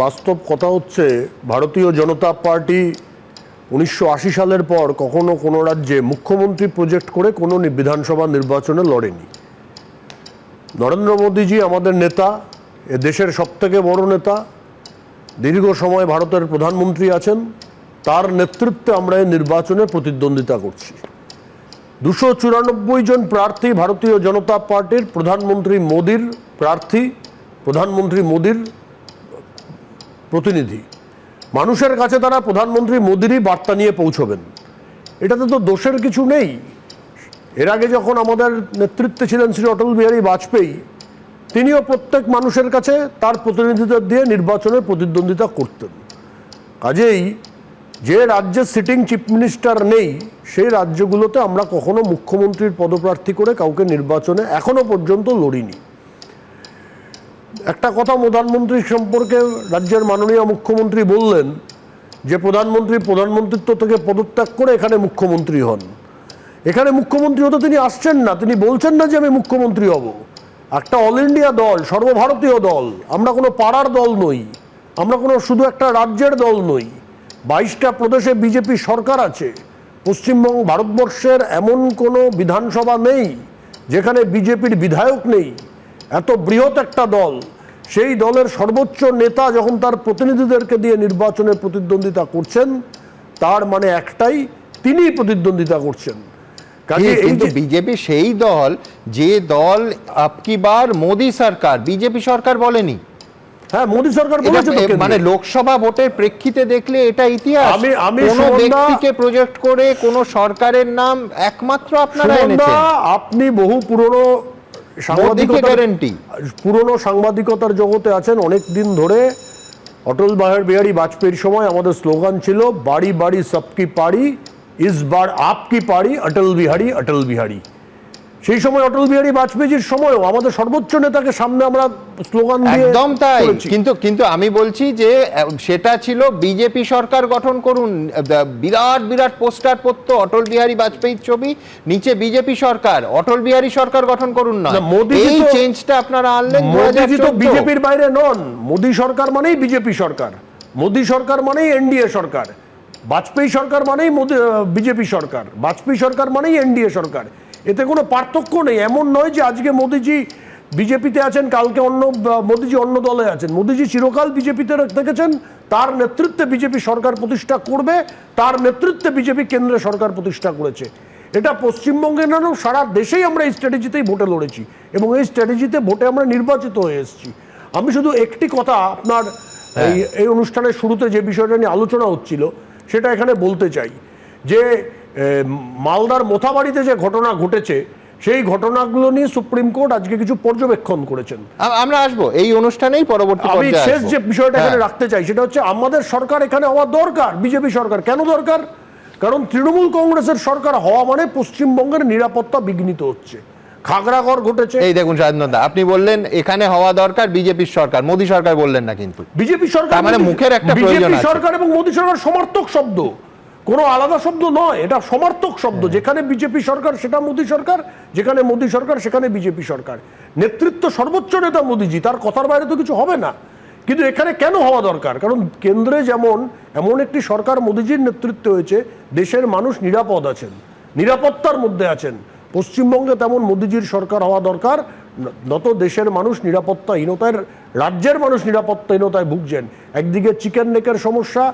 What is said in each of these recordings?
বাস্তব কথা হচ্ছে ভারতীয় জনতা পার্টি 1980 সালের পর কখনো কোনো রাজ্যে মুখ্যমন্ত্রী প্রজেক্ট করে কোনো বিধানসভা নির্বাচনে লড়েনি। নরেন্দ্র মোদীজি আমাদের নেতা, এ দেশের সবথেকে বড় নেতা, দীর্ঘ সময় ভারতের প্রধানমন্ত্রী আছেন, তার নেতৃত্বে আমরা এই নির্বাচনে প্রতিদ্বন্দ্বিতা করছি। 294 জন প্রার্থী ভারতীয় জনতা পার্টির, প্রধানমন্ত্রী মোদীর প্রার্থী, প্রধানমন্ত্রী মোদীর প্রতিনিধি। মানুষের কাছে তারা প্রধানমন্ত্রী মোদীরই বার্তা নিয়ে পৌঁছবেন, এটাতে তো দোষের কিছু নেই। এর আগে যখন আমাদের নেতৃত্বে ছিলেন শ্রী অটল বিহারী বাজপেয়ী, তিনিও প্রত্যেক মানুষের কাছে তার প্রতিনিধিদের দিয়ে নির্বাচনে প্রতিদ্বন্দ্বিতা করতেন। কাজেই যে রাজ্যে সিটিং চিফ মিনিস্টার নেই, সেই রাজ্যগুলোতে আমরা কখনো মুখ্যমন্ত্রীর পদপ্রার্থী করে কাউকে নির্বাচনে এখনো পর্যন্ত লড়িনি। একটা কথা প্রধানমন্ত্রী সম্পর্কে রাজ্যের মাননীয় মুখ্যমন্ত্রী বললেন যে প্রধানমন্ত্রিত্ব থেকে পদত্যাগ করে এখানে মুখ্যমন্ত্রী হন। এখানে মুখ্যমন্ত্রী হতে তিনি আসছেন না, তিনি বলছেন না যে আমি মুখ্যমন্ত্রী হব। একটা অল ইন্ডিয়া দল, সর্বভারতীয় দল, আমরা কোনো পাড়ার দল নই, আমরা কোনো শুধু একটা রাজ্যের দল নই। 22টা প্রদেশে বিজেপি সরকার আছে। পশ্চিমবঙ্গ, ভারতবর্ষের এমন কোনো বিধানসভা নেই যেখানে বিজেপির বিধায়ক নেই। এত বৃহৎ একটা দল, সেই দলের সর্বোচ্চ নেতা যখন তার প্রতিনিধিদেরকে দিয়ে নির্বাচনে প্রতিদ্বন্দ্বিতা করছেন, তার মানে একটাই, তিনিই প্রতিদ্বন্দ্বিতা করছেন। কিন্তু বিজেপি সেই দল যে দল আপকি বার মোদী সরকার, বিজেপি সরকার বলেনি। হ্যাঁ, মোদী সরকার বলেছে, মানে লোকসভা ভোটের প্রেক্ষিতে দেখলে এটা ইতিহাস। আমি কোন ব্যক্তিকে প্রজেক্ট করে কোন সরকারের নাম একমাত্র আপনারা এনেছেন। আপনি বহু পুরনো সাংবাদিকতার জগতে আছেন অনেক দিন ধরে। অটল বিহারী বাজপেয়ীর সময় আমাদের স্লোগান ছিল বাড়ি বাড়ি সবকি পাড়ি, ইস বার আপকি পাড়ি, অটল বিহারী অটল বিহারী। সেই সময় অটল বিহারী বাজপেয়ীর সময়ও আমাদের সর্বোচ্চ নেতাকে সামনে আমরা স্লোগান দিয়ে একদম তাই। কিন্তু আমি বলছি যে সেটা ছিল বিজেপি সরকার গঠন করুন, বিরাট বিরাট পোস্টার পড়তো অটল বিহারী বাজপেয়ীর ছবি, নিচে বিজেপি সরকার, অটল বিহারী সরকার গঠন করুন না। এই চেঞ্জটা আপনারা আনলেন। মোদীজি তো বিজেপির বাইরে নন। মোদী সরকার মানেই বিজেপি সরকার, মোদী সরকার মানেই এনডিএ সরকার, বাজপেয়ী সরকার মানেই বিজেপি সরকার, বাজপেয়ী সরকার মানেই এনডিএ সরকার। এতে কোনো পার্থক্য নেই। এমন নয় যে আজকে মোদীজি বিজেপিতে আছেন, কালকে মোদীজি অন্য দলে আছেন। মোদীজি চিরকাল বিজেপিতে থেকেছেন, তার নেতৃত্বে বিজেপি সরকার প্রতিষ্ঠা করবে, তার নেতৃত্বে বিজেপি কেন্দ্রে সরকার প্রতিষ্ঠা করেছে। এটা পশ্চিমবঙ্গে না, সারা দেশেই আমরা এই স্ট্র্যাটেজিতেই ভোটে লড়েছি এবং এই স্ট্র্যাটেজিতে ভোটে আমরা নির্বাচিত হয়ে এসেছি। আমি শুধু একটি কথা আপনার এই অনুষ্ঠানের শুরুতে যে বিষয়টা নিয়ে আলোচনা হচ্ছিল সেটা এখানে বলতে চাই, যে মালদার মোথাবাড়িতে যে ঘটনা ঘটেছে, সেই ঘটনাগুলো নিয়ে সুপ্রিম কোর্ট আজকে কিছু পর্যবেক্ষণ করেছেন। আমরা আসবো এই অনুষ্ঠানেই পরবর্তী পর্যায়ে। আমি শেষ যে বিষয়টা এখানে রাখতে চাই সেটা হচ্ছে আমাদের সরকার এখানে হওয়া দরকার। বিজেপি সরকার কেন দরকার? কারণ তৃণমূল কংগ্রেসের সরকার হওয়া মানে পশ্চিমবঙ্গের নিরাপত্তা বিঘ্নিত হচ্ছে। খাগড়াগড় ঘটেছে। এই দেখুন সায়ন্তনদা, আপনি বললেন এখানে হওয়া দরকার বিজেপির সরকার, মোদী সরকার বললেন না। কিন্তু বিজেপি সরকার মানে মুখের একটা প্রয়োজন আছে। সরকার এবং মোদী সরকার সমার্থক শব্দ, কোনো আলাদা শব্দ নয়, এটা সমার্থক শব্দ। যেখানে বিজেপি সরকার সেটা মোদী সরকার, যেখানে মোদী সরকার সেখানে বিজেপি সরকার। নেতৃত্ব সর্বোচ্চ নেতা মোদীজি, তার কথার বাইরে তো কিছু হবে না। কিন্তু এখানে কেন হওয়া দরকার? কারণ কেন্দ্রে যেমন এমন একটি সরকার মোদীজির নেতৃত্বে হয়েছে, দেশের মানুষ নিরাপদ আছেন, নিরাপত্তার মধ্যে আছেন। পশ্চিমবঙ্গে তেমন মোদীজির সরকার হওয়া দরকার। নত দেশের মানুষ নিরাপত্তাহীনতায়, রাজ্যের মানুষ নিরাপত্তাহীনতায় ভুগছেন। একদিকে চিকেন নেকের সমস্যা,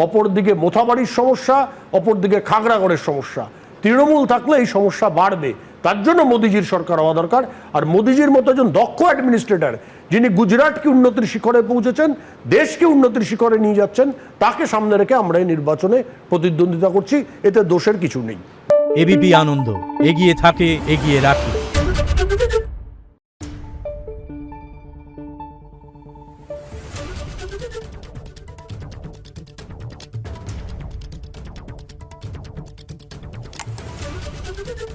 অপরদিকে মোথাবাড়ির সমস্যা, অপরদিকে খাগড়াগড়ের সমস্যা। তৃণমূল থাকলে এই সমস্যা বাড়বে। তার জন্য মোদীজির সরকার হওয়া দরকার। আর মোদীজির মতো একজন দক্ষ অ্যাডমিনিস্ট্রেটর, যিনি গুজরাটকে উন্নতির শিখরে পৌঁছেছেন, দেশকে উন্নতির শিখরে নিয়ে যাচ্ছেন, তাকে সামনে রেখে আমরা এই নির্বাচনে প্রতিদ্বন্দ্বিতা করছি। এতে দোষের কিছু নেই। এবিপি আনন্দ, এগিয়ে থাকে, এগিয়ে রাখে। Thank you.